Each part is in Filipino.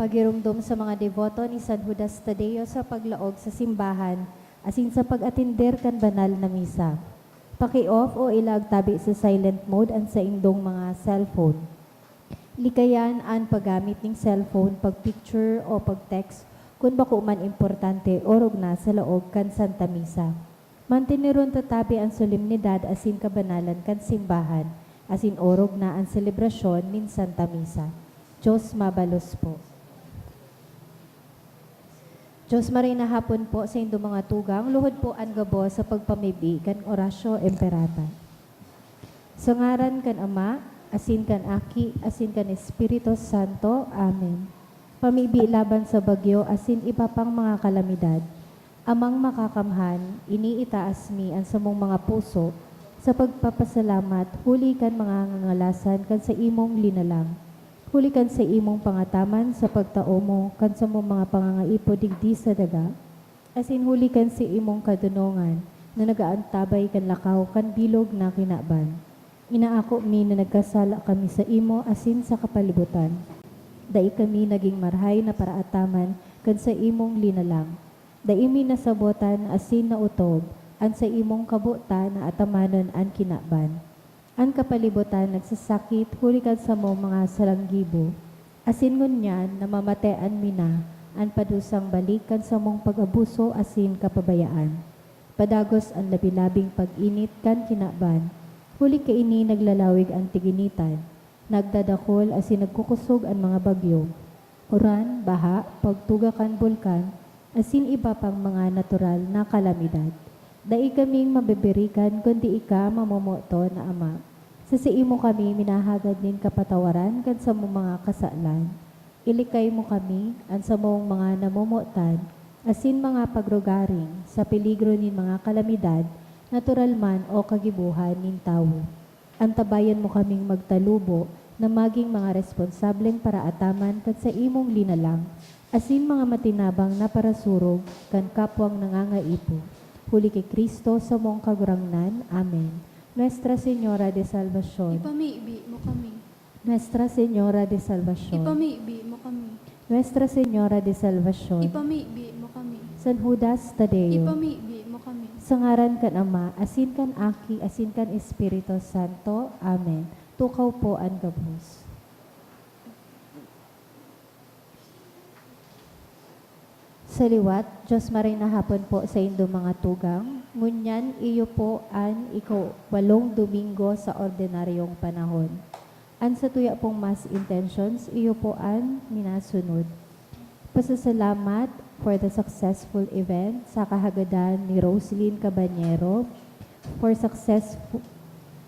Pagirumdum sa mga deboto ni San Judas Tadeo sa paglaog sa simbahan, asin sa pag-atinder kan banal na misa. Paki-off o ilag tabi sa silent mode ang sa indong mga cellphone. Likayan ang paggamit ng cellphone, pag-picture o pag-text kung bako man importante orog na sa laog kan Santa Misa. Mantiniron tatabi ang solemnidad asin kabanalan kan simbahan, asin orog na ang selebrasyon nin Santa Misa. Diyos mabalos po. Diyos marina hapon po sa indo mga tugang, luhod po ang gabo sa pagpamibi kan orasyo emperata. Sa ngaran kan Ama, asin kan Aki, asin kan Espiritu Santo. Amen. Pamibi laban sa bagyo, asin iba pang mga kalamidad. Amang makakamhan, iniitaas mi ang samong mga puso sa pagpapasalamat, huli kan mga ngangalasan kan sa imong linalang. Huli kan sa imong pangataman sa pagtao mo kan sa mong mga pangangaipo digdi sa daga. Asin huli kan sa imong kadunongan na nagaantabay kan lakaw kan bilog na kinaban. Inaako mi na nagkasala kami sa imo asin sa kapalibutan. Dai kami naging marhay na paraataman kan sa imong linalang. Dai mi nasabotan asin na utob an sa imong kabuta na atamanon an kinaban. Ang kapalibutan nagsasakit, huli kan sa mo mga salanggibo. Asin ngunyan, namamatean mina, ang padusang balikan sa mong pag-abuso asin kapabayaan. Padagos ang labilabing pag-init kan kinaban. Huli kaini naglalawig ang tiginitan. Nagdadakol asin nagkukusog ang mga bagyo. Uran, baha, pagtuga kan bulkan, asin iba pang mga natural na kalamidad. Dai kaming mabibirikan kundi ika mamomoto na Ama. Sa imo kami minahagad nin kapatawaran kan sa mong mga kasalan. Ilikay mo kami an sa mong mga namomotan, asin mga pagrugaring sa peligro nin mga kalamidad, natural man o kagibuhan nin tawo. Antabayan mo kaming magtalubo na maging mga responsableng paraataman kan sa imong linalang, asin mga matinabang na parasurog kan kapwang nangangaipo. Huli kay Kristo sa mong kagurangnan. Amen. Nuestra Señora de Salvación. Ipamibi mo kami. Nuestra Señora de Salvación. Ipamibi mo kami. Nuestra Señora de Salvación. Ipamibi mo kami. San Judas Tadeo. Ipamibi mo kami. Sa ngaran kan Ama, asin kan Aki, asin kan Espiritu Santo. Amen. Tukaw po ang gabos. Sa liwat, Diyos maray na hapon po sa indo mga tugang. Ngunyan, iyo po an ikaw 8 Domingo sa ordinaryong panahon. An sa tuya pong mass intentions, iyo po an minasunod. Pasasalamat for the successful event sa kahagadan ni Roslyn Cabanero for success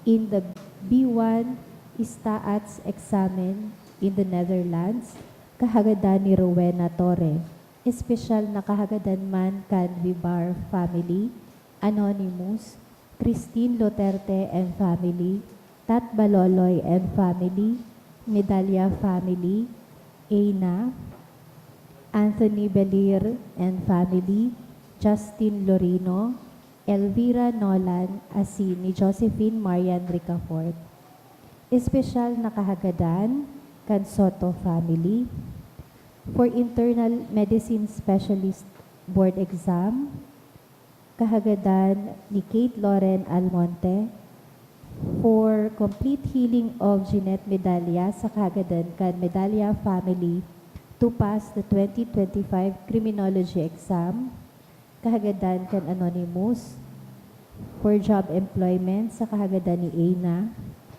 in the B1 Staats examen in the Netherlands, kahagadan ni Rowena Torre. Espesyal na kahagadan man kan Vibar family, Anonymous, Christine Loterte and family, Tat Baloloy and family, Medalya family, Aina, Anthony Belir and family, Justin Lorino, Elvira Nolan, asin ni Josephine Marian Ricafort. Espesyal na kahagadan kan Soto family, for internal medicine specialist board exam, kahagadan ni Kate Lauren Almonte, for complete healing of Jeanette Medalya sa kahagadan kan Medalya family to pass the 2025 criminology exam, kahagadan kan Anonymous, for job employment sa kahagadan ni Aina,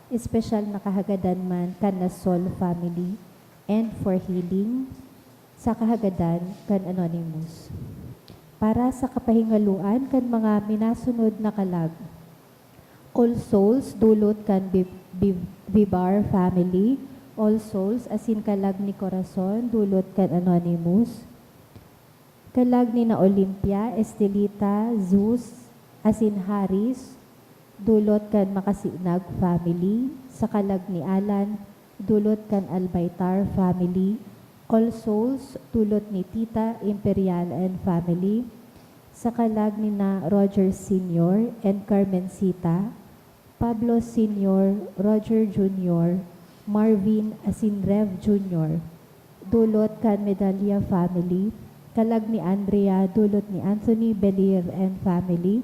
espesyal na kahagadan man kan Nasol family, and for healing sa kahagadan kan Anonymous. Para sa kapahingaluan kan mga minasunod na kalag. All Souls dulot kan Bibar family, All Souls asin kalag ni Corazon dulot kan Anonymous. Kalag ni na Olympia, Estelita, Zeus, asin Haris, dulot kan Makasinag family. Sa kalag ni Alan, dulot kan Albaitar family. All Souls, dulot ni Tita Imperial and family. Sa kalag ni na Roger Sr. and Carmencita, Pablo Sr., Roger Jr., Marvin Asinrev Jr., dulot kan Medalla family, kalag ni Andrea, dulot ni Anthony Belir and family,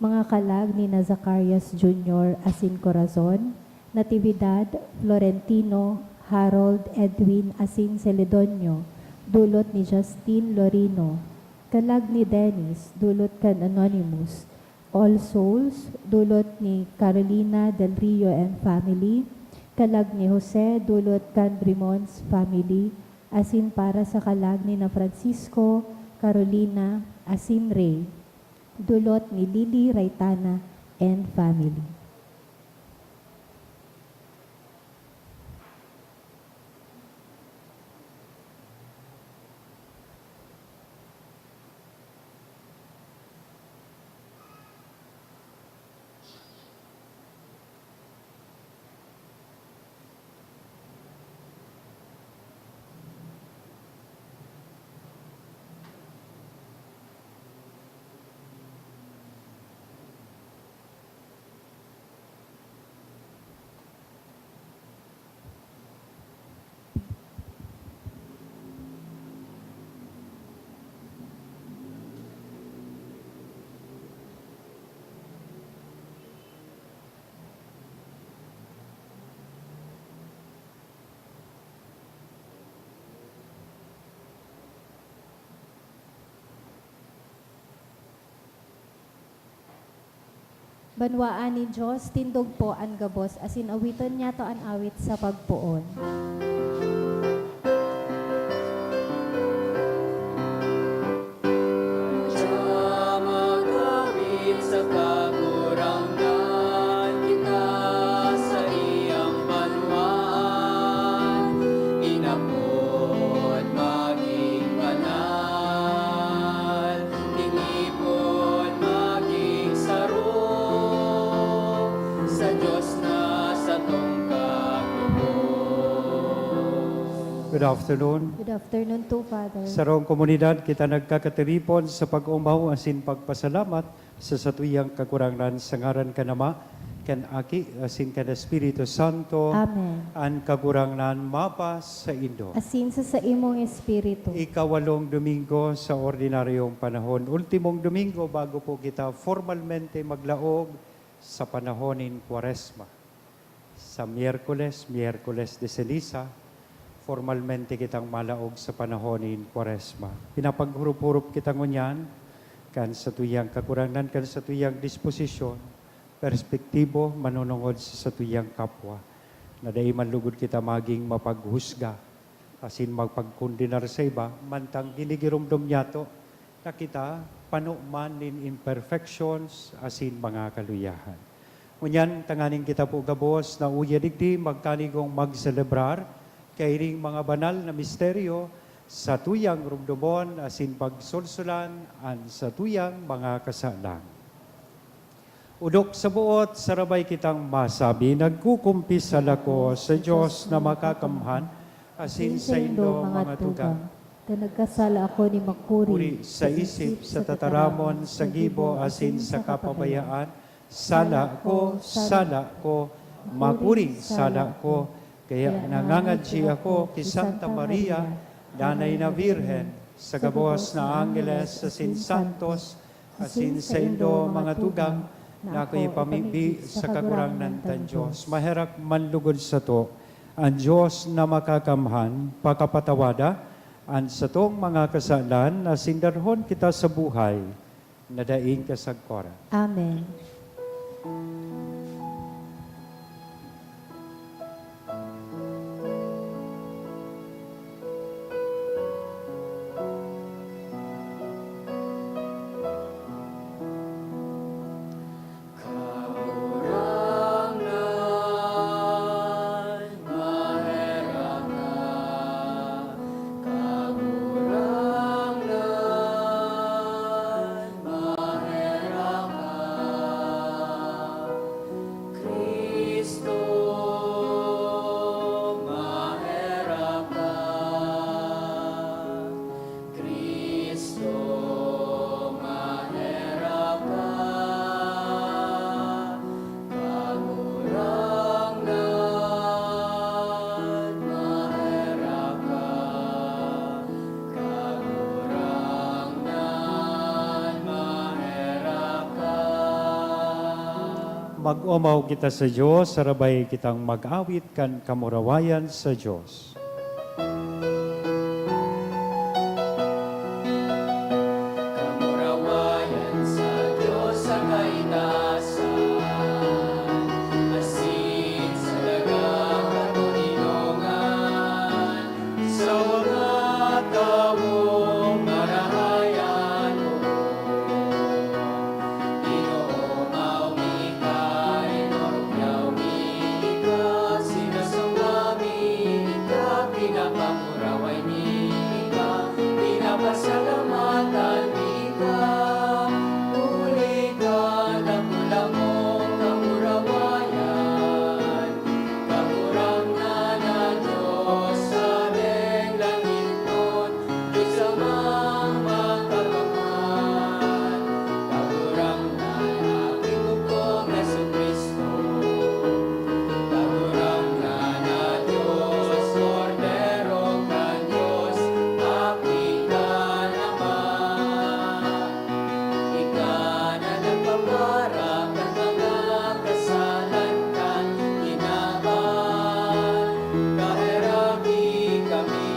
mga kalag ni na Zacarias Jr. Asin Corazon, Natividad Florentino, Harold Edwin Asin Celedonio, dulot ni Justine Lorino, kalag ni Dennis, dulot kan Anonymous, All Souls, dulot ni Carolina Del Rio and family, kalag ni Jose, dulot kan Brimons family, asin para sa kalag ni na Francisco, Carolina, asin Ray, dulot ni Lily Raitana and family. Banwaan ni Diyos, tindog po ang gabos, asin awiton niya to ang awit sa pagpuon. Magawit sa kakurangan kita sa iyang banwaan, inapod maging banal, tingipon maging saro, sa Diyos na sa tungkapubos. Good afternoon. Good afternoon to Father. Sa rong komunidad, kita nagkakatiripon sa pag-umaw asin pagpasalamat sa satuyang kakurangan sa ngaran ka nama, kan Aki, asin kan Espiritu Santo, Amen. ang kakurangan mapas sa Indo. Asin sa imong espiritu. Ikawalong Domingo sa ordinaryong panahon. Ultimong Domingo bago po kita formalmente maglaog sa panahonin Kwaresma. Sa Miyerkules de Ceniza, formalmente kitang malaog sa panahonin Kwaresma. Pinapaghurup-hurup kita ngunyan, kan sa tuyang kakurangan, kan sa tuyang disposisyon, perspektibo, manunungod sa tuyang kapwa. Na dahil manlugod kita maging mapaghusga, asin magpagkundinar sa iba, mantang ginigirumdum niya to, na kita panuman in imperfections, asin mga kaluyahan. Ngunyan, tanganing kita po gabos na uya digdi, magkanigong magselebrar, kairing mga banal na misteryo sa tuyang rumdumon asin pagsulsulan an sa tuyang mga kasalang. Udok sa buot, sarabay kitang masabi, nagkukumpisal ako sa Diyos na makakamhan, asin sa indo mga tugang. Nagkasala ako ni Makuri. Puri sa isip, sa tataramon, sa gibo, asin sa kapabayaan, sala ko, makuring sala ko, kaya nangangadsi ako kay Santa Maria, Nanay na Virhen, sa gabos na Angeles, asin Santos, asin sa indo mga tugang, na ako'y pamimbi sa kakurangan ng Diyos. Maherak manlugod sa to, ang Diyos na makakamhan, pakapatawada, ang sa tong mga kasalan, na sindarhon kita sa buhay, na daing kasagkora. Amen. Kakurangan, mahera ka. Kakurangan, mahera ka. Mag-umaw kita sa Diyos, sarabay kitang mag-awit kan kamurawayan sa Diyos. Kamurawayan sa Diyos sa kaitasan, asin sa dagang katuninongan, sa mga taong marahayan mo. Ginoong awi ka, inorugyawi ka, sinasawami ka, pinapamuraway ni ka, pinapasalamatan ni ka. Uli ka, nagulang mong kamurawayan, kamurang na Diyos sa langit nun, Diyos amang magkapaman. Kamurang na aking bukong Jesucristo, kamurang na Diyos, Cordero ka Diyos, aking ka naman. Ika na nagpaparap ng mga kasalan ka, ginaban, kaheraki kami.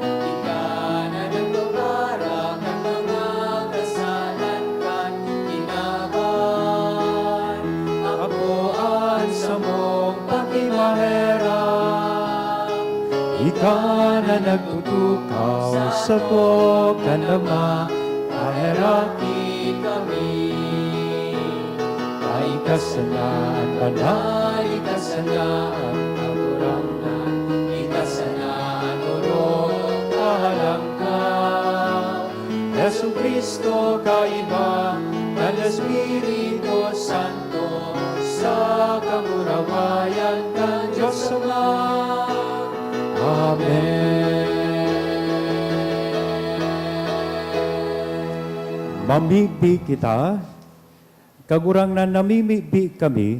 Ika na nagpaparap ng mga kasalan ka, ginaban, akoan sa mong pakimaherap. Ika na nagtutukaw sa to kanama, Kaheraki kami, kaikasanan banal, ikasanaan kaburangan, ikasanaan urong kahalangkaw. Yesu Cristo kaiba ng Espiritu Santo, sa kamurawayan ng Diyos Ama. Mamibi kita, kagurang na namimibi kami,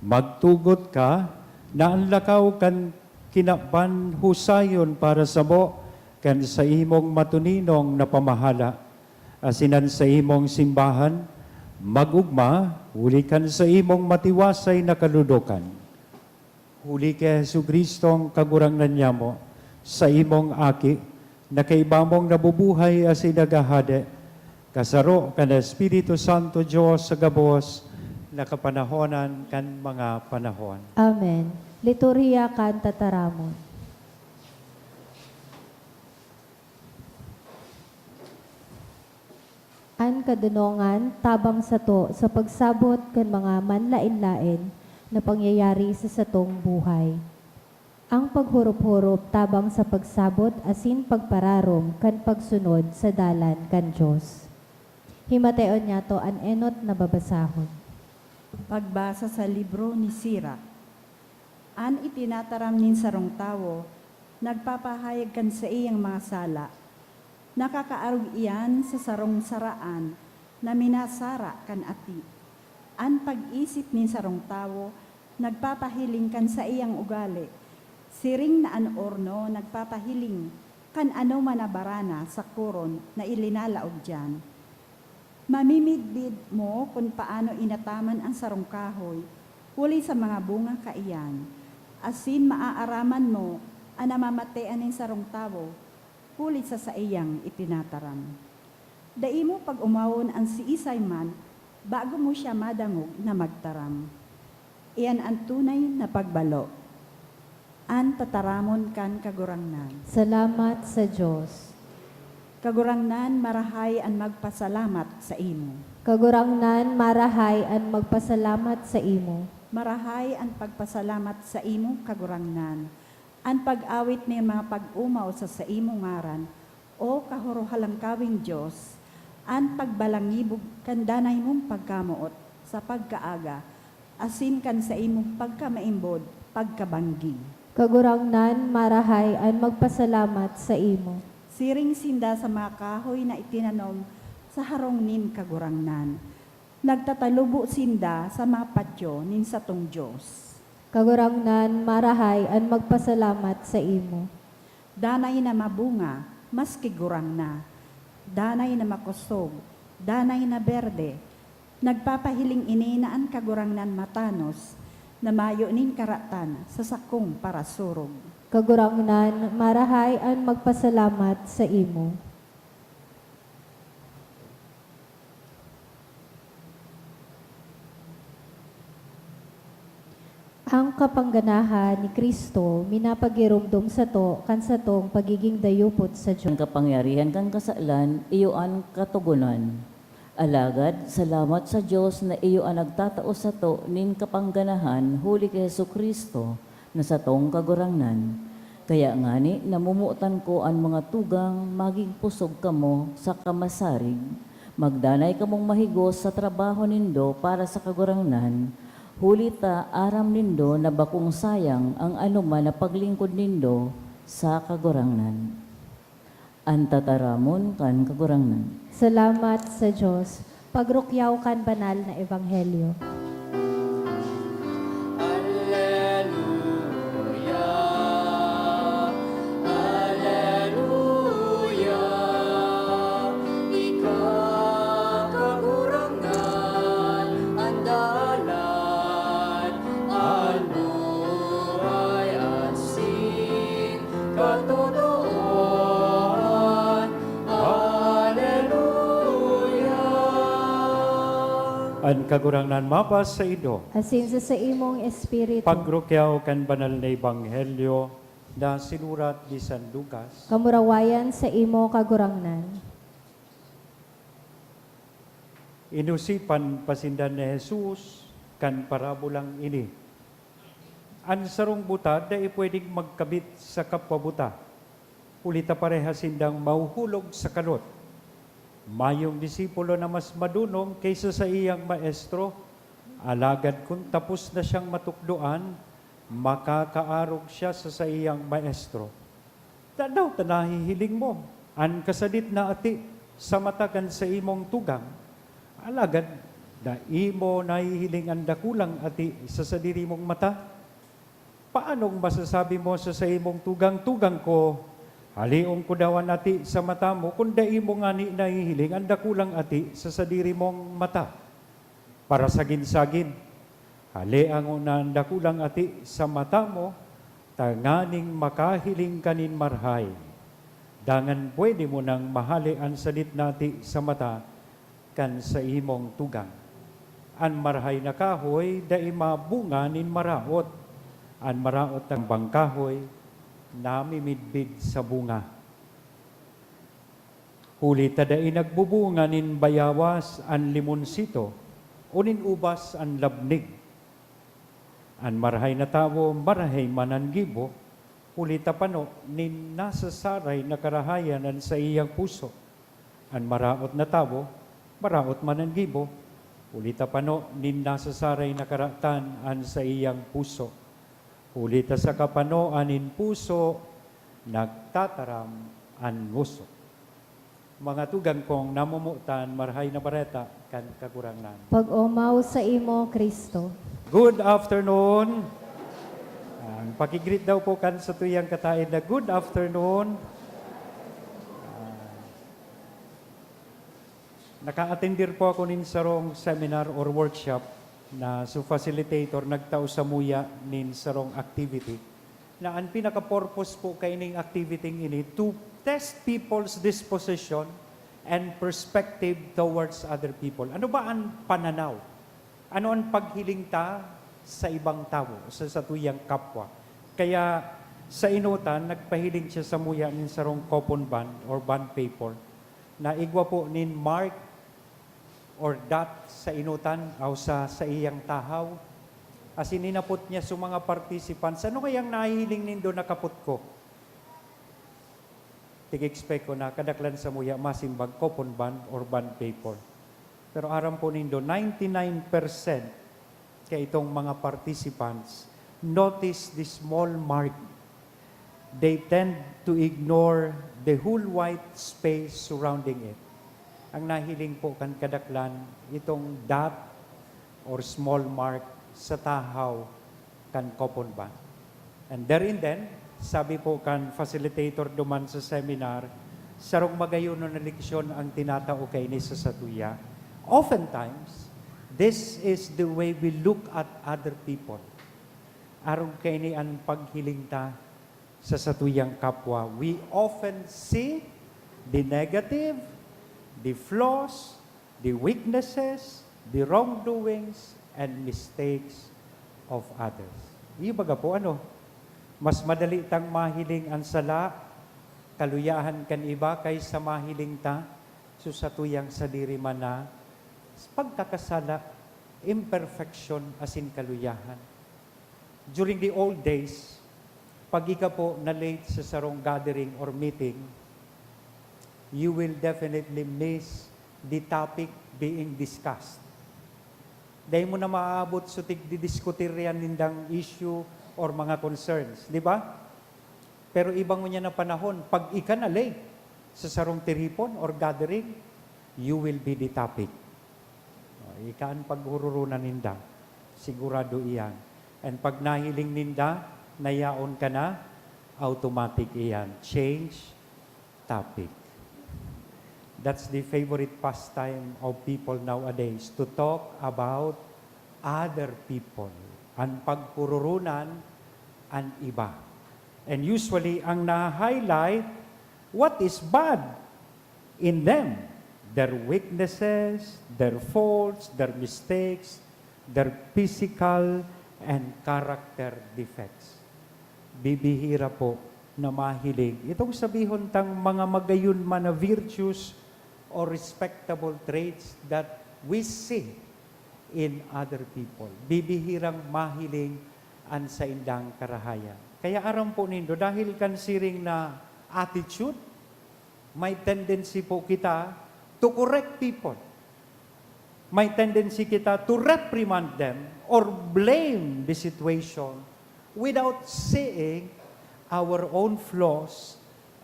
magtugot ka, na ang lakaw kan kinapan husayon para sa mo, kan sa imong matuninong na pamahala, asinan sa imong simbahan, magugma, huli kan sa imong matiwasay na kaludokan. Huli kay Jesu Kristong kagurang na niya mo, sa imong aki, na kaibamong nabubuhay as inagahade, kasaro kan Espiritu Santo Diyos sa gabos, na kapanahonan kan mga panahon. Amen. Liturhiya kan tataramon. An kadunongan tabang sato sa pagsabot kan mga manlain-lain na pangyayari sa satong buhay. Ang paghurup-hurup tabang sa pagsabot asin pagpararom kan pagsunod sa dalan kan Diyos. Himateon niya to an enot na babasahon. Pagbasa sa libro ni Sira. An itinataram nin sarong tawo, nagpapahayag kan sa iyang mga sala. Nakakaarog iyan sa sarong saraan na minasara kan ati. An pag-isip nin sarong tawo, nagpapahiling kan sa iyang ugali. Siring na an orno nagpapahiling kan ano manabarana sa kuron na ilinalaog dyan. Mamimidbid mo kung paano inataman ang sarong kahoy, huli sa mga bunga kaiyan. Asin maaaraman mo ang namamatean ng sarong tawo, huli sa iyang itinataram. Dai mo pag umawon ang si Isay man, bago mo siya madangog na magtaram. Iyan ang tunay na pagbalo. An tataramon kan kagurangnan. Salamat sa Diyos. Kagurangnan marahay ang magpasalamat sa imo. Kagurangnan marahay an magpasalamat sa imo. Marahay ang pagpasalamat sa imo kagurangnan. Ang pag-awit ng mga pag-umaw sa imo ngaran, o kahuruhalangkawing Diyos, ang pagbalangibog kandanay mong pagkamuot sa pagkaaga, asin kan sa imong pagkamaimbod, pagkabanggi. Kagurangnan marahay an magpasalamat sa imo. Siring sinda sa mga kahoy na itinanom sa harong nin kagurangnan. Nagtatalubo sinda sa mga patyo nin satong Diyos. Kagurangnan marahay an magpasalamat sa imo. Danay na mabunga, maski gurang na. Danay na makusog, danay na berde. Nagpapahiling ini na ang kagurangnan matanos na mayo nin karatan sa sakong parasurog. Kagurangnan, marahay ang magpasalamat sa imo. Ang kapangganahan ni Kristo minapagirumdum sa to kan sa tong pagiging dayupot sa Diyos. Ang kapangyarihan kang kasalan, iyo ang katugunan. Alagad, salamat sa Diyos na iyo ang nagtatao sa to nin kapangganahan huli kay Hesu Kristo na sa tong kagurangnan. Kaya ngani, namumutan ko ang mga tugang maging pusog kamo sa kamasarig. Magdanay kamong mahigos sa trabaho nindo para sa kagurangnan. Huli ta aram nindo na bakong sayang ang anuman na paglingkod nindo sa kagurangnan. Antataramon kan kagurangnan. Salamat sa Diyos. Pagrukyaw kan banal na ebanghelyo. Alleluia, Alleluia, ikakagurangan ang dalan, ang buhay at sin, katotoohan. Alleluia. An kagurangnan mapas sa ido. Asin sa imong espiritu. Pagrukyaw kan banal na ebanghelyo na sinurat ni San Lucas. Kamurawayan sa imo kagurangnan. Inusipan pasindan ni Jesus kan parabolang ini. Ang sarong buta da pwedeng magkabit sa kapwa Ulita pareha sindang mauhulog sa kalot. Mayong disipulo na mas madunong kaysa sa iyang maestro, alagad kung tapos na siyang matukdoan, makakaarog siya sa iyang maestro. Tanaw, tanahihiling mo, an kasadit na ati sa matagan sa imong tugang, alagad, da imo nahihiling ang dakulang ati sa sadiri mong mata. Paanong masasabi mo sa imong tugang ko, haliong ko dawan ati sa mata mo, kung da imo nga ni nahihiling ang dakulang ati sa sadiri mong mata. Para sagin-sagin, hali ang unang dakulang ati sa mata mo, tanganing makahiling kanin marhay. Dangan pwede mo nang mahali ang salit nati sa mata kan sa imong tugang. An marhay na kahoy, da imabunga nin maraot. An maraot ang bangkahoy, namimidbid sa bunga. Huli tadai nagbubunga nin bayawas an limonsito, unin ubas an labnig. An marhay na tao, marhay manangibo, huli tapano nin nasasaray na karahayan an sa iyang puso. An maraot na tao, maraot manangibo, huli tapano nin nasasaray na karatan an sa iyang puso. Ulita sa kapano anin puso, nagtataram an nguso. Mga tugang kong namumutan, marhay na bareta, kan kagurangnan. Pag-umaw sa imo, Kristo. Good afternoon. Ang pakigreet daw po kan sa tuyang katain na good afternoon. Naka-attendir po ako nin sarong seminar or workshop na su facilitator nagtao sa muya nin sarong activity na ang pinaka-purpose po kay ning activity ini to test people's disposition and perspective towards other people. Ano ba ang pananaw? Ano ang paghiling ta sa ibang tao, sa tuyang kapwa? Kaya sa inutan, nagpahiling siya sa muya nin sarong coupon band or bond paper na igwa po nin mark or dot sa inutan o sa iyang tahaw. As ininapot niya sa mga participants, ano kayang nahihiling nindo nakapot ko? Tig-expect ko na kadaklan sa muya masimbag coupon band or bond paper. Pero aram po nindo, 99% kay itong mga participants notice the small mark. They tend to ignore the whole white space surrounding it. Ang nahiling po kan kadaklan, itong dot or small mark sa tahaw kan coupon band. And therein then, sabi po kan facilitator duman sa seminar, sarong magayon na leksyon ang tinatao kay ni sa satuya. Oftentimes, This is the way we look at other people. Aron kay ni ang paghiling ta sa satuyang kapwa. We often see the negative, the flaws, the weaknesses, the wrongdoings, and mistakes of others. Iyo baga po mas madali tang mahiling ang sala, kaluyahan kan iba kaysa mahiling ta so satuyang sadiri man na pagkakasala, imperfection asin kaluyahan. During the old days, pag ika po na late sa sarong gathering or meeting, you will definitely miss the topic being discussed. Dahil mo na maaabot sa tigdidiskutir yan nindang issue or mga concerns. Di ba? Pero ibang niya na panahon, pag ika na late sa sarong tiripon or gathering, you will be the topic. Ika ang paghururunan ninda. Sigurado iyan. And pag nahiling ninda, nayaon ka na, automatic iyan. Change topic. That's the favorite pastime of people nowadays, to talk about other people. Ang pagpururunan ang iba. And usually, ang na-highlight, what is bad in them. Their weaknesses, their faults, their mistakes, their physical and character defects. Bibihira po na mahilig. Itong sabihon tang mga magayon man na virtues or respectable traits that we see in other people. Bibihirang mahiling an sa indang karahayan. Kaya aram po nindo, dahil kansiring na attitude, may tendency po kita to correct people. May tendency kita to reprimand them or blame the situation without seeing our own flaws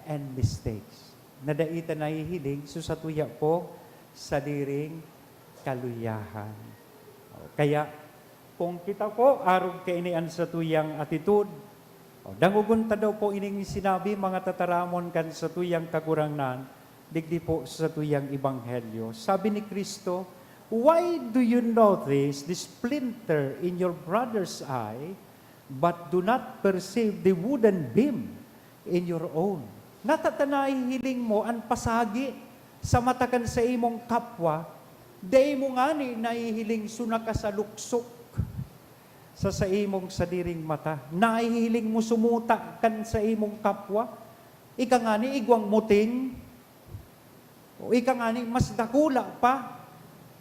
and mistakes. Nadaita na ihiling, susatuya po sa diring kaluyahan. Kaya, kung kita po, arog kainian sa tuyang attitude, dangugunta daw po ining sinabi, mga tataramon kan sa tuyang kagurangnan, digdi po sa tuyang ebanghelyo. Sabi ni Kristo, why do you notice the splinter in your brother's eye, but do not perceive the wooden beam in your own? Natatanay hiling mo ang pasagi sa matakan sa imong kapwa, day mo nga ni naihiling sunaka sa luksok sa imong sadiring mata. Naihiling mo sumuta kan sa imong kapwa, ika nga ni igwang muting, o ika nga ni mas dakula pa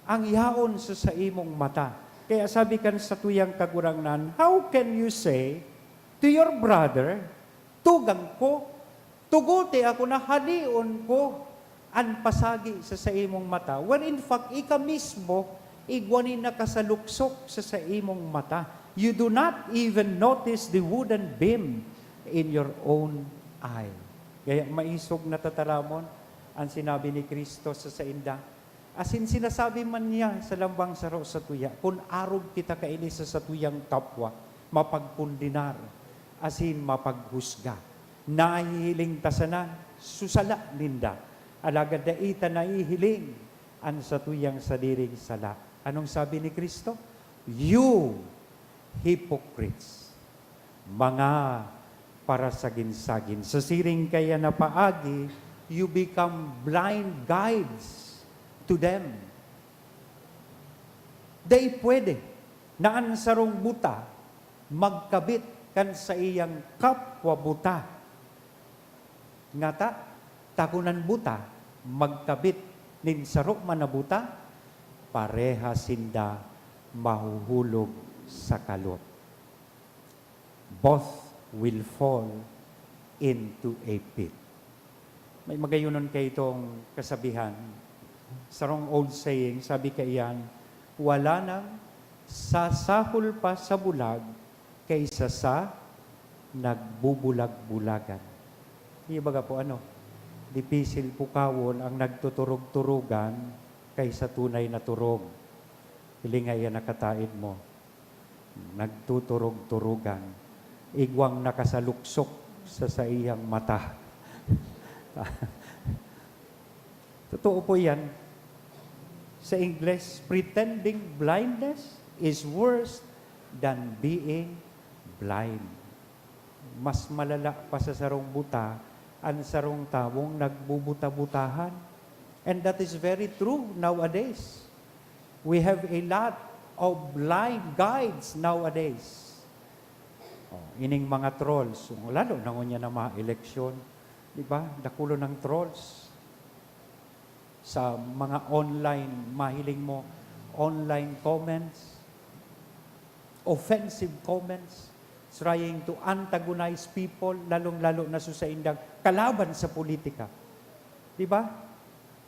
ang yaon sa imong mata. Kaya sabi kan sa tuyang kagurangnan, how can you say to your brother, tugang ko, tuguti ako na halion ko ang pasagi sa imong mata, when in fact, ika mismo, igwanin na kasaluksok sa imong mata. You do not even notice the wooden beam in your own eye. Kaya maisog na tataramon ang sinabi ni Kristo sa inda. Asin sinasabi man niya sa lambang saro sa tuya, kung arog kita kaini sa tuyang kapwa, mapagpundinar, asin mapaghusga. Nahihiling tasana, susala ninda. Alagad daita naihiling ang sa tuyang sadiring sala. Anong sabi ni Kristo? You hypocrites, mga parasagin-sagin. Sa siring kaya na paagi, you become blind guides to them. Day pwede na ang sarong buta magkabit kan sa iyang kapwa buta. Ngata, takunan buta, magkabit nin sarok man na buta, pareha sinda mahuhulog sa kalot. Both will fall into a pit. May magayunon kay itong kasabihan. Sarong old saying, sabi kaiyan, wala nang sasahol pa sa bulag kaysa sa nagbubulag-bulagan. Ibaga po dipisil po kawon ang nagtuturog-turugan kaysa tunay na turog. Hilingay yan nakataid mo. Nagtuturog-turugan. Igwang nakasaluksok sa iyang mata. Totoo po yan. Sa English, pretending blindness is worse than being blind. Mas malala pa sa sarong buta ang sarong tawong nagbubuta-butahan. And that is very true nowadays. We have a lot of blind guides nowadays. Ining mga trolls, lalo na ngunya na mga eleksyon, di ba? Dakulo ng trolls. Sa mga online, mahiling mo, online comments, offensive comments, trying to antagonize people, lalong-lalo na sa indang kalaban sa politika. Di ba?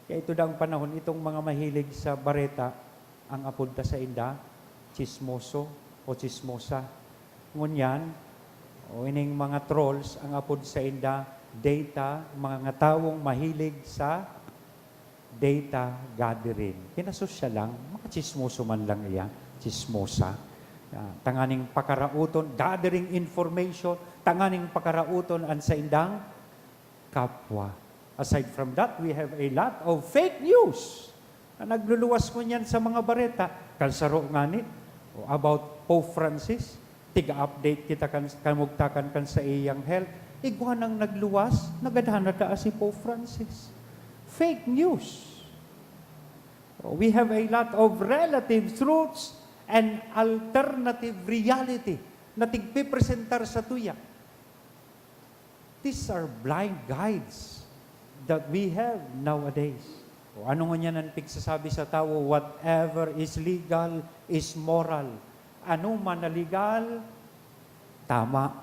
Kaya ito daw ang panahon, itong mga mahilig sa bareta, ang apunta sa inda, chismoso o chismosa. Ngunyan, o ining mga trolls, ang apod sa inda, data, mga tawong mahilig sa data gathering. Kinasosya lang, makachismoso man lang iya, chismosa. Tanganing pakarauton, gathering information, tanganing pakarauton ang sa indang kapwa. Aside from that, we have a lot of fake news na nagluluwas mo niyan sa mga bareta. Kalsaro nga ni, about Pope Francis, tiga-update kita kamugtakan kan sa iyang health. Igwa nang nagluwas, nagadhana ta si Pope Francis. Fake news. We have a lot of relative truths and alternative reality na tigpipresentar sa tuya. These are blind guides that we have nowadays. O ano nga niya nang pigsasabi sa tao, whatever is legal is moral. Ano man na legal, tama.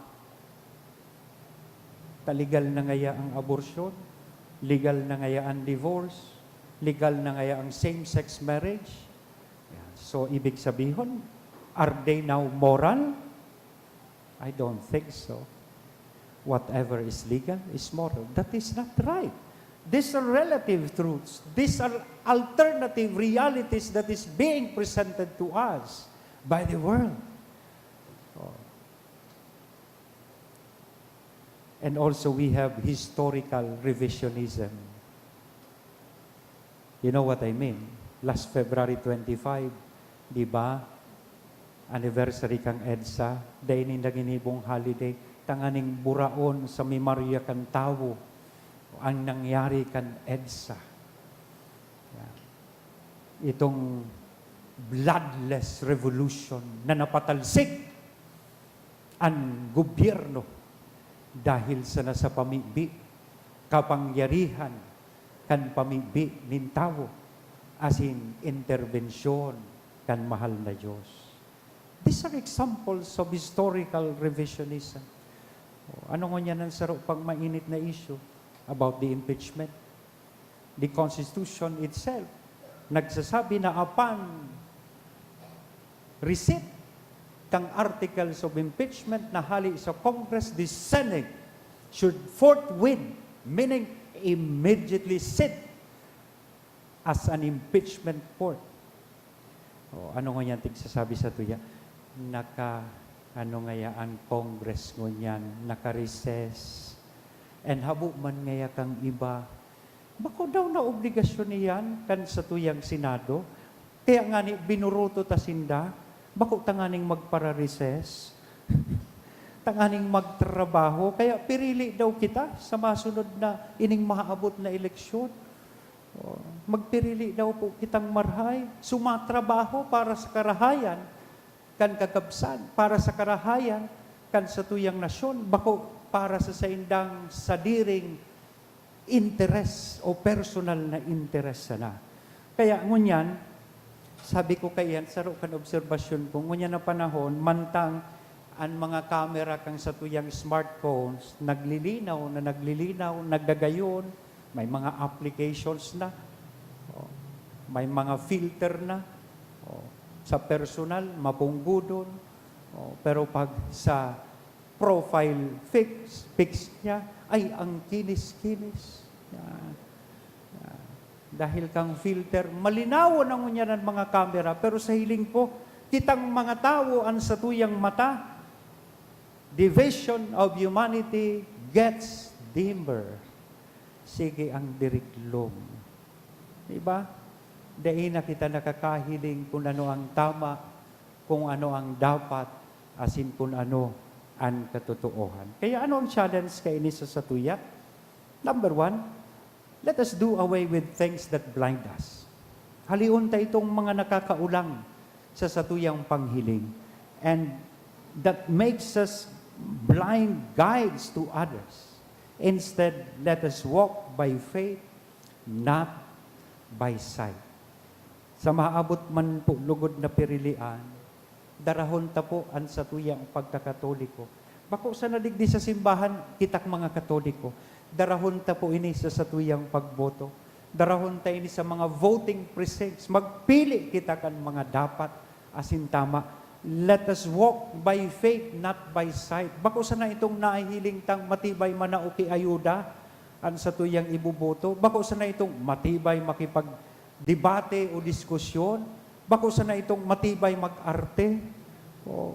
Taligal na ngaya ang abortion, legal na ngaya ang divorce, legal na ngaya ang same-sex marriage. So, ibig sabihin, are they now moral? I don't think so. Whatever is legal is moral. That is not right. These are relative truths. These are alternative realities that is being presented to us by the world. And also we have historical revisionism. You know what I mean? Last February 25, di ba? Anniversary kang EDSA, dahil ginibong holiday, tanganing buraon sa memorya kan tawo, ang nangyari kan EDSA. Itong bloodless revolution na napatalsik ang gobyerno dahil sa nasa pamibi, kapangyarihan kan pamibi nin tawo, as in intervensyon kan mahal na Diyos. These are examples of historical revisionism. Ano nga niya ng saro pang mainit na issue about the impeachment? The Constitution itself, nagsasabi na upon receipt kang articles of impeachment na hali sa Congress, the Senate should forthwith, meaning immediately sit as an impeachment court. Ano nga yan tigsasabi sa tuya? Ano nga ang Congress ngo yan, naka-recess. And habo man nga kang iba, bako daw na obligasyon niyan kan sa tuyang Senado, kaya nga ni binuruto ta sinda, bako tanganing magpara-recess, tanganing magtrabaho, kaya pirili daw kita sa masunod na ining maabot na eleksyon. Magpirili daw po kitang marhay, sumatrabaho para sa karahayan, kan kakabsan, para sa karahayan, kan sa tuyang nasyon, bako para sa saindang sadiring interest o personal na interest na. Kaya ngunyan, sabi ko kayan, saro kan obserbasyon ko, ngunyan na panahon, mantang ang mga camera kang sa tuyang smartphones, naglilinaw, nagdagayon, may mga applications na, may mga filter na, sa personal, mapunggudon, pero pag sa profile fix niya, ay ang kinis-kinis. Dahil kang filter, malinaw na ngunya ng mga kamera, pero sa hiling ko, kitang mga tao ang sa tuyang mata, the vision of humanity gets dimmer. Sige ang diriglom. Diba? Dahil na kita nakakahiling kung ano ang tama, kung ano ang dapat, asin kung ano ang katotohanan. Kaya ano ang challenge kay ini sa satuya? Number 1, let us do away with things that blind us. Haliun tayo itong mga nakakaulang sa satuyang panghiling. And that makes us blind guides to others. Instead, let us walk by faith, not by sight. Sa maabot man po lugod na pirilian, darahon ta po ang satuyang pagkakatoliko. Bako sa nadigdi sa simbahan, kitak mga katoliko, darahon ta po ini sa satuyang pagboto. Darahon ta ini sa mga voting precincts. Magpili kita kan mga dapat asin tama. Let us walk by faith, not by sight. Bako sana itong nahihiling tang matibay manauki ayuda ang satuyang ibuboto. Bako sana itong matibay makipag-debate o diskusyon. Bako sana itong matibay mag-arte. Oh.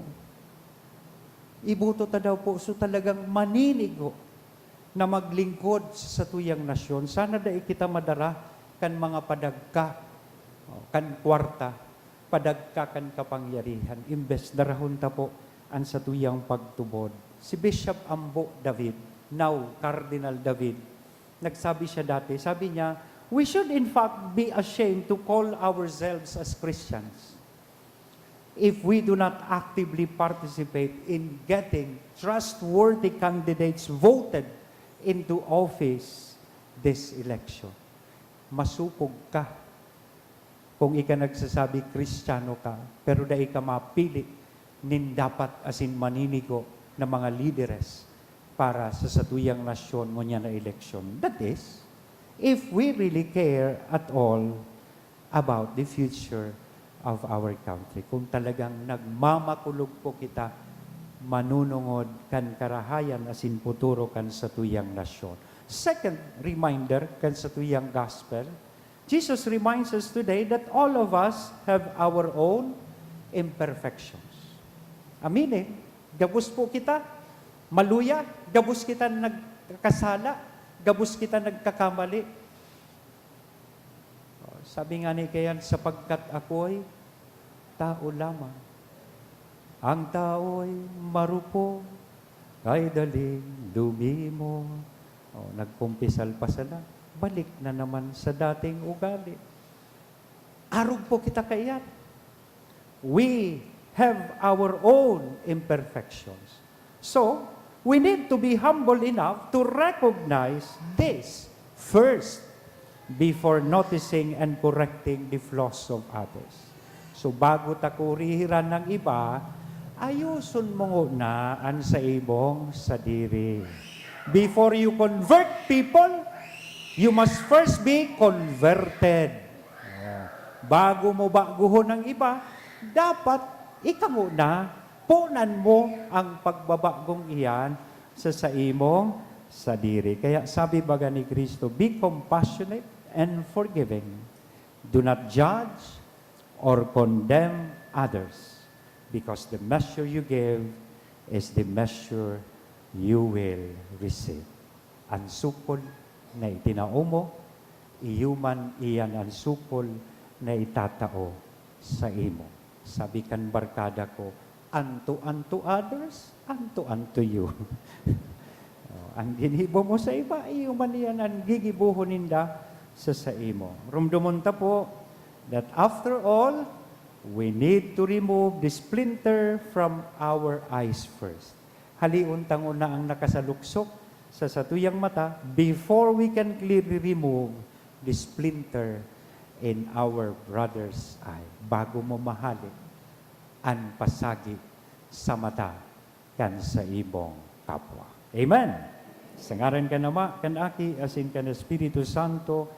Ibuto ta daw po. So talagang maninigo na maglingkod sa satuyang nasyon. Sana dahil kita madara kan mga padagka, kan kwarta, padagkakan kapangyarihan. Imbes darahon ta po ang satuyang pagtubod. Si Bishop Ambo David, now Cardinal David, nagsabi siya dati, sabi niya, we should in fact be ashamed to call ourselves as Christians if we do not actively participate in getting trustworthy candidates voted into office this election. Masupog ka kung ika nagsasabi Kristiyano ka, pero dahil ka mapili, nin dapat asin maninigo na mga lideres para sa satuyang nasyon mo niya na eleksyon. That is, if we really care at all about the future of our country. Kung talagang nagmamakulog po kita, manunungod kan karahayan asin puturo kan satuyang nasyon. Second reminder kan satuyang gospel, Jesus reminds us today that all of us have our own imperfections. Aminin, gabus po kita, maluya, gabus kita nagkasala, gabus kita nagkakamali. Sabi nga ni Kayan, sapagkat ako'y tao lamang. Ang tao'y marupo, ay daling dumimo. Nagkumpisal pa sila. Balik na naman sa dating ugali. Arog po kita kayan. We have our own imperfections. So, we need to be humble enough to recognize this first before noticing and correcting the flaws of others. So, bago takurihiran ng iba, ayusun mo na ang sa ibong sadiri. Before you convert people, you must first be converted. Bago mo baguhon ng iba, dapat ikaw muna, punan mo ang pagbabagong iyan sa imong sadiri. Kaya sabi baga ni Kristo, be compassionate and forgiving. Do not judge or condemn others, because the measure you give is the measure you will receive. Ang sukol na itinao mo, iyuman iyan ang sukol na itatao sa imo. Sabi kan barkada ko, unto others, unto you. Ang ginibo mo sa iba, iyuman iyan ang gigibuhon ninda sa imo. Rumdumon ta po that after all, we need to remove the splinter from our eyes first. Haliun tango na ang nakasaluksok sa satuyang mata before we can clearly remove the splinter in our brother's eye. Bago mo mahalin ang pasagi sa mata kan sa ibong kapwa. Amen. Sa ngaran ka nama, kan aki, asin ka na Espiritu Santo.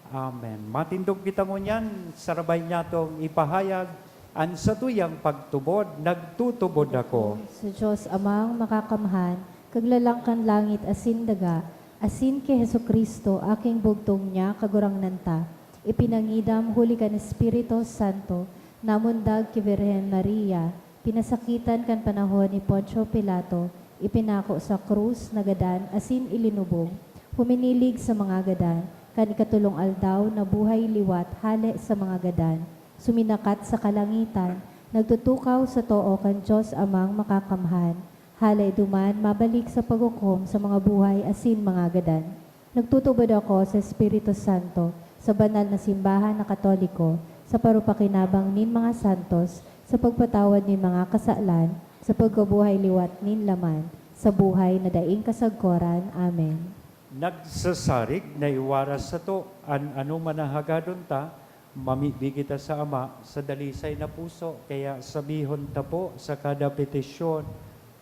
Amen. Matindog kita mo niyan, sarabay niya itong ipahayag, ang satuyang pagtubod, nagtutubod ako. Sa Diyos amang makakamhan, kaglalangkan langit asin daga, asin kay Heso Kristo, aking bugtong niya, kagurang nanta, ipinangidam huli kan Espiritu Santo, namundag ki Birhen Maria, pinasakitan kan panahon ni Poncio Pilato, ipinako sa krus, nagadan, asin ilinubong, huminilig sa mga gadan, kan ikatulong aldaw na buhay liwat hale sa mga gadan. Suminakat sa kalangitan, nagtutukaw sa too kan Diyos amang makakamhan. Halay duman, mabalik sa paghukom sa mga buhay asin mga gadan. Nagtutubod ako sa Espiritu Santo, sa banal na simbahan na Katoliko, sa parupakinabang nin mga santos, sa pagpatawad nin mga kasalan, sa pagkabuhay liwat nin laman, sa buhay na daing kasagkoran. Amen. Nagsasarig na iwaras sa to, ano manahagadon ta, mamibig kita sa Ama, sa dalisay na puso, kaya sabihon ta po sa kada petisyon,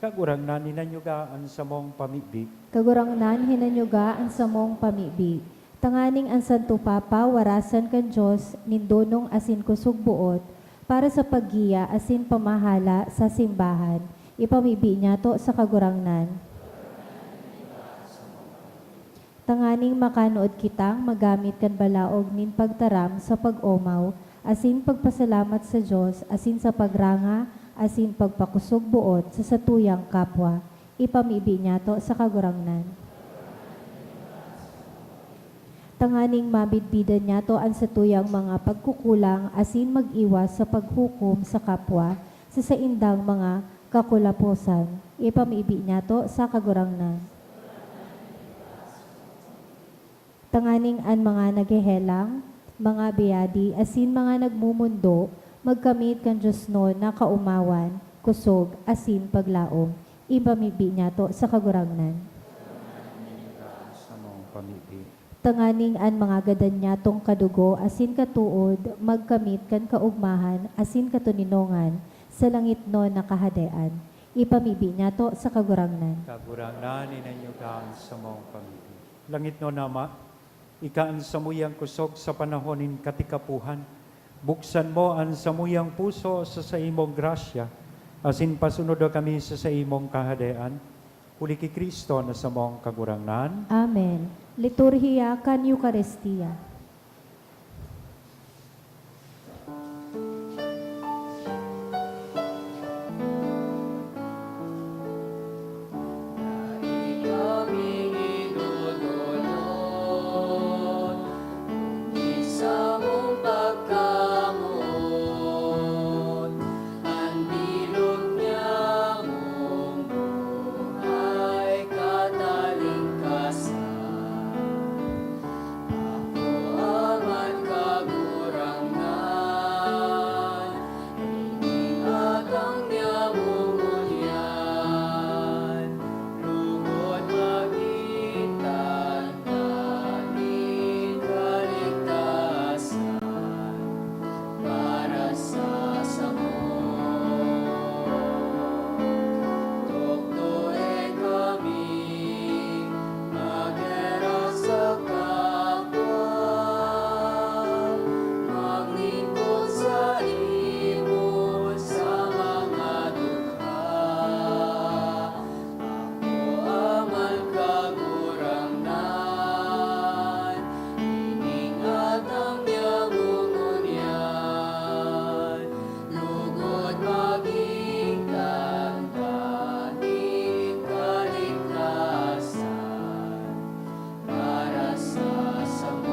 kagurang na ninanyugaan sa mong pamibig. Kagurang nan hinanyugaan sa mong pamibig. Tanganing ang Santo Papa, warasan kan Diyos, nindonong asin kusog buot, para sa paggiya asin pamahala sa simbahan. Ipamibi niya to sa kagurangnan. Tanganing makanood kitang magamit kan balaog nin pagtaram sa pag-omaw, asin pagpasalamat sa Diyos, asin sa pagranga, asin pagpakusog buot sa satuyang kapwa. Ipamibi niya to sa kagurangnan. Tanganing mabidbidan niya to ang satuyang mga pagkukulang, asin mag-iwas sa paghukom sa kapwa, sa saindang mga kakulaposan. Ipamibi niya to sa kagurangnan. Tanganing an mga naghehelang, mga biyadi, asin mga nagmumundo, magkamit kan Diyos no na kaumawan, kusog, asin paglaom. Ipamibi niya to sa kagurangnan. Sa mong pamibig. Tanganing an mga gadan niya tong kadugo, asin katuod, magkamit kan kaugmahan, asin katuninongan, sa langit no na kahadean. Ipamibi niya to sa kagurangnan. Kagurang na ninanyugaan sa mong pamibig. Langit no nama, ikaan samuyang kusog sa panahonin katikapuhan. Buksan mo ang samuyang puso sa imong grasya, asin pasunod kami sa imong kahadean. Huli ki Kristo na sa mong kagurangnan. Amen. Liturhiya kan Eucharistia. Kami idudulot, isa mong pagkamot, ang bilog niya mong buhay katalingkasan. Ako amat kagurangnan, iniingat ang niya mong unyan, lugod magitan namin kaligtasan, para sa samon. Tukto'y kami, magera sa kapwa, maglingkod sa imo sa mga dukha. Ako aman kagurangnan, iningat ang niyang ungunyan, lugod maging tangganing kaligtasan, para sa samon.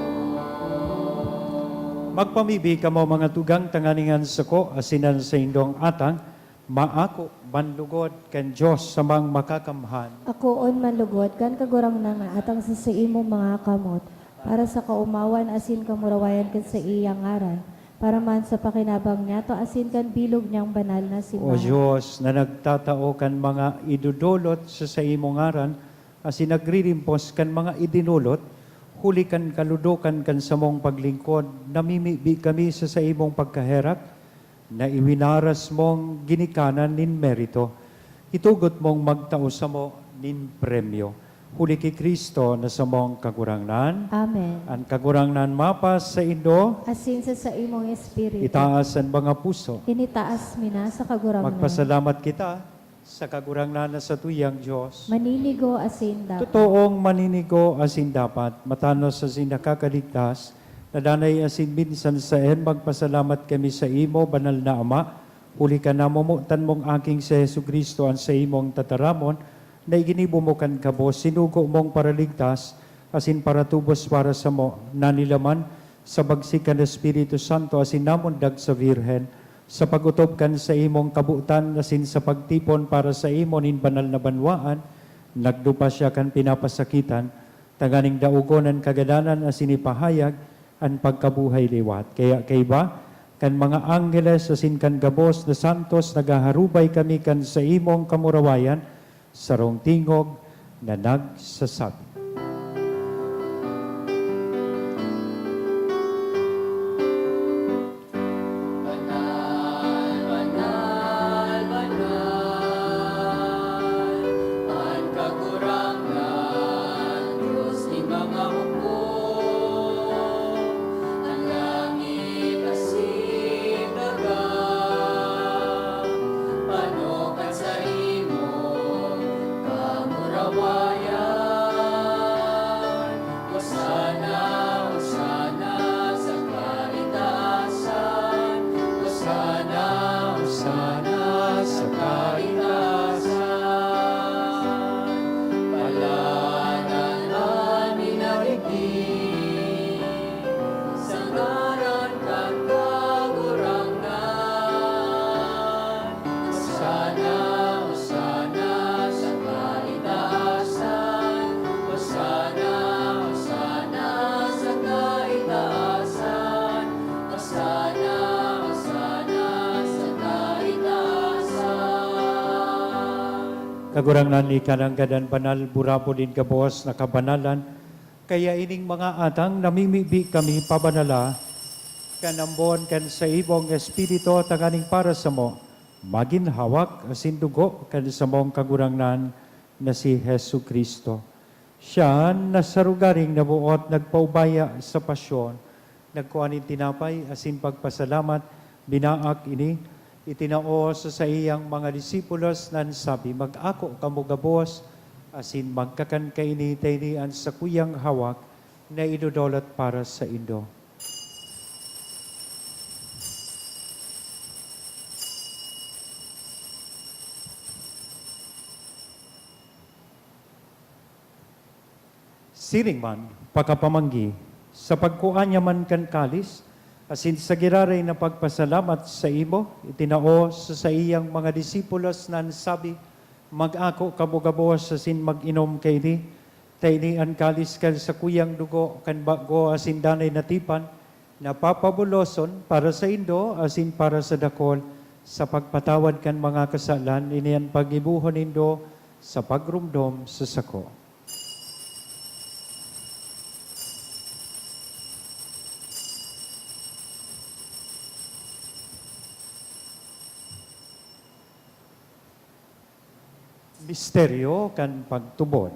Magpamibig ka mo mga tugang tanganingan sa ko, asinan sa indong atang, maako manlugod kan Diyos sa mang makakamhan. Ako on manlugod kan kagurangnan nga atang sa imong mga kamot, para sa kaumawan asin kamurawayan kan sa iyang ngaran, para man sa pakinabang niya to asin kan bilog niyang banal na O simbahan. Diyos, na nagtatao kan mga idudulot sa imong ngaran, asin nagririmpos kan mga idinulot, huli kan kaludukan kan sa mong paglingkod, namimibi kami sa imong pagkaherak, na iwinaras mong ginikanan nin merito, itugot mong magtao sa mo nin premyo. Huli ki Kristo na sa mong kagurangnan, Amen. ang kagurangnan mapas sa indo, Asin sa imong espiritu. itaas ang mga puso. Initaas mi na sa kagurangnan. Magpasalamat kita sa kagurangnan na sa tuyang Diyos. Maninigo asin dapat. Totoong maninigo asin dapat, matanos asin nakakaligtas, nadanay asin minsan sa magpasalamat kami sa imo, banal na Ama, huli ka na mumutan mong aking sa Yesu Kristo ang sa imong tataramon, na iginibo mo kan kabo, sinugo mong paraligtas, asin para tubos para sa mo, nanilaman sa bagsikan ng Espiritu Santo, asin namundag sa Virhen, sa pagutob kan sa imong kabuutan, asin sa pagtipon para sa imon in banal na banwaan, nagdupa siya kan pinapasakitan, taganing daugonan kagadanan asin ipahayag, ang pagkabuhay liwat. Kaya kay ba, kan mga anggeles asin kan gabos na santos, nagaharubay kami kan sa imong kamurawayan, sarong tingog na nagsasabi. Banal, banal, banal, ang kagurangan, Diyos ni mga hukom, ang langit asin dagat, panukan sa imong kamurawayan. Hosana, Hosana sa kaitaasan, Hosana, Hosana sa kaitaasan. Palanan amin naligid, sa ngaran kang kagurangan. Hosana, Hosana sa kaitaasan, Hosana, Hosana sa kaitaasan, Hosana, Hosana sa kaitaasan. Kagurangnan ni kanang gadan banal, burapo din kabos na kabanalan, kaya ining mga atang namimibi kami pabanala, kanambon kan sa ibong espiritu taganing para sa mo, maginhawak asin dugo kan sa mong kagurangnan na si Hesu Kristo. Siya nasarugaring nabuot, nagpaubaya sa pasyon, nagkuhanin tinapay asin pagpasalamat, binaak ini, itinao sa iyang mga disipulos nan sabi, mag-ako kamo gabos, asin magkakan kaini taynian sa kuyang hawak na idudolot para sa Indo. Siring man, pakapamanggi, sa pagkuanya man kan kalis, asin sa giraray na pagpasalamat sa imo, itinao sa iyang mga disipulos nan sabi, mag-ako kabugabos asin mag-inom kay ni, tayni ang kalis kan sa kuyang dugo, kan bago asin danay natipan, na papabuloson para sa Indo, asin para sa dakol, sa pagpatawad kan mga kasalan, iniyan pag-ibuhon Indo, sa pagrumdom sa sako. Misteryo kan pagtubod.